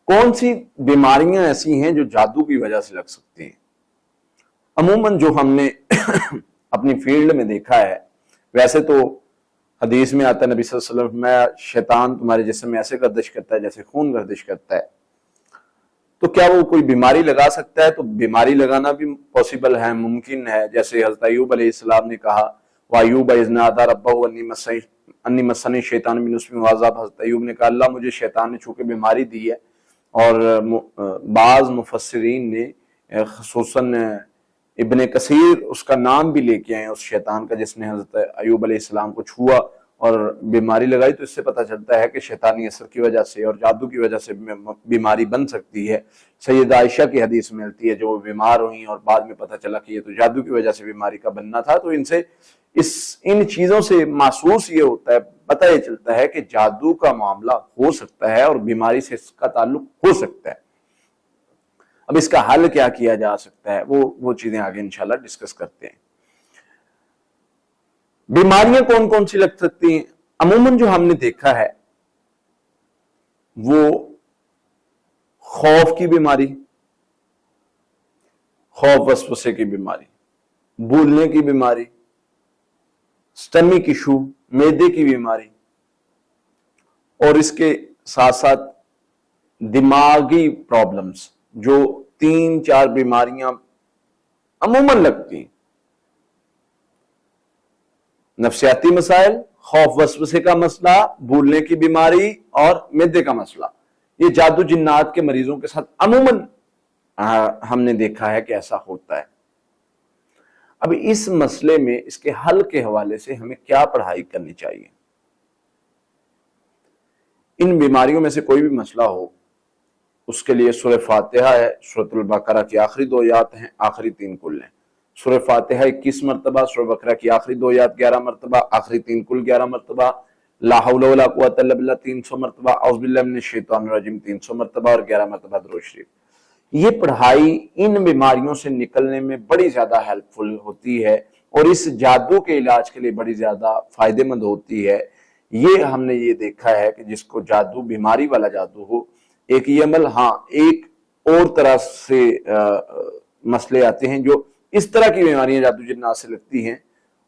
کون سی بیماریاں ایسی ہیں جو جادو کی وجہ سے لگ سکتی ہیں؟ عموماً جو ہم نے اپنی فیلڈ میں دیکھا ہے، ویسے تو حدیث میں آتا ہے نبی صلی اللہ علیہ وسلم میں شیطان تمہارے جسم میں ایسے گردش کرتا ہے جیسے خون گردش کرتا ہے، تو کیا وہ کوئی بیماری لگا سکتا ہے؟ تو بیماری لگانا بھی پاسبل ہے، ممکن ہے، جیسے حضرت ایوب علیہ السلام نے کہا وَأَيُّوبَ إِذْ نَادَىٰ رَبَّهُ أَنِّي مَسَّنِي الشَّيْطَانُ بِنُصْبٍ وَعَذَابٍ۔ حضرت ایوب نے کہا اللہ مجھے شیطان نے چونکہ بیماری دی ہے، اور بعض مفسرین نے خصوصاً ابن کثیر اس کا نام بھی لے کے آئے اس شیطان کا جس نے حضرت ایوب علیہ السلام کو چھوا اور بیماری لگائی، تو اس سے پتہ چلتا ہے کہ شیطانی اثر کی وجہ سے اور جادو کی وجہ سے بیماری بن سکتی ہے۔ سیدہ عائشہ کی حدیث میں ملتی ہے جو وہ بیمار ہوئیں اور بعد میں پتہ چلا کہ یہ تو جادو کی وجہ سے بیماری کا بننا تھا، تو ان چیزوں سے محسوس یہ ہوتا ہے، پتہ یہ چلتا ہے کہ جادو کا معاملہ ہو سکتا ہے اور بیماری سے اس کا تعلق ہو سکتا ہے۔ اب اس کا حل کیا کیا جا سکتا ہے وہ چیزیں آگے انشاءاللہ ڈسکس کرتے ہیں۔ بیماریاں کون کون سی لگ سکتی ہیں؟ عموماً جو ہم نے دیکھا ہے وہ خوف کی بیماری، خوف وسوسے کی بیماری، بھولنے کی بیماری، سٹمک ایشو، معدے کی بیماری، اور اس کے ساتھ ساتھ دماغی پرابلمز، جو 3-4 بیماریاں عموماً لگتی ہیں، نفسیاتی مسائل، خوف وسوسے کا مسئلہ، بھولنے کی بیماری اور معدے کا مسئلہ، یہ جادو جنات کے مریضوں کے ساتھ عموماً ہم نے دیکھا ہے کہ ایسا ہوتا ہے۔ اب اس مسئلے میں اس کے حل کے حوالے سے ہمیں کیا پڑھائی کرنی چاہیے؟ ان بیماریوں میں سے کوئی بھی مسئلہ ہو اس کے لیے سورہ فاتحہ ہے، سورۃ البقرہ کی آخری 2 آیات ہیں، آخری 3 کل ہیں۔ سورہ فاتحہ 21 مرتبہ، سورہ بقرہ کی آخری 2 آیات 11 مرتبہ، آخری 3 کل 11 مرتبہ، لا حول ولا قوۃ الا باللہ 300 مرتبہ، اعوذ باللہ من الشیطان الرجیم 300 مرتبہ اور 11 مرتبہ درود شریف۔ یہ پڑھائی ان بیماریوں سے نکلنے میں بڑی زیادہ ہیلپ فل ہوتی ہے اور اس جادو کے علاج کے لیے بڑی زیادہ فائدہ مند ہوتی ہے۔ یہ ہم نے یہ دیکھا ہے کہ جس کو جادو، بیماری والا جادو ہو، ایک یہ عمل، ہاں ایک اور طرح سے مسئلے آتے ہیں جو اس طرح کی بیماریاں جادو جنات سے لگتی ہیں،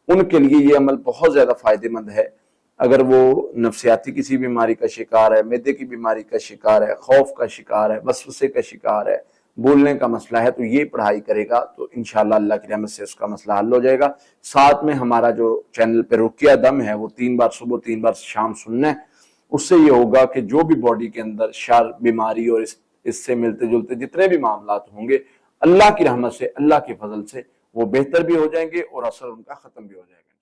ان کے لیے یہ عمل بہت زیادہ فائدہ مند ہے۔ اگر وہ نفسیاتی کسی بیماری کا شکار ہے، معدے کی بیماری کا شکار ہے، خوف کا شکار ہے، وسوسے کا شکار ہے، بولنے کا مسئلہ ہے، تو یہ پڑھائی کرے گا تو انشاءاللہ اللہ کی رحمت سے اس کا مسئلہ حل ہو جائے گا۔ ساتھ میں ہمارا جو چینل پہ رقیہ دم ہے وہ 3 بار صبح 3 بار شام سننا ہے، اس سے یہ ہوگا کہ جو بھی باڈی کے اندر شر، بیماری اور اس سے ملتے جلتے جتنے بھی معاملات ہوں گے، اللہ کی رحمت سے، اللہ کے فضل سے وہ بہتر بھی ہو جائیں گے اور اثر ان کا ختم بھی ہو جائے گا۔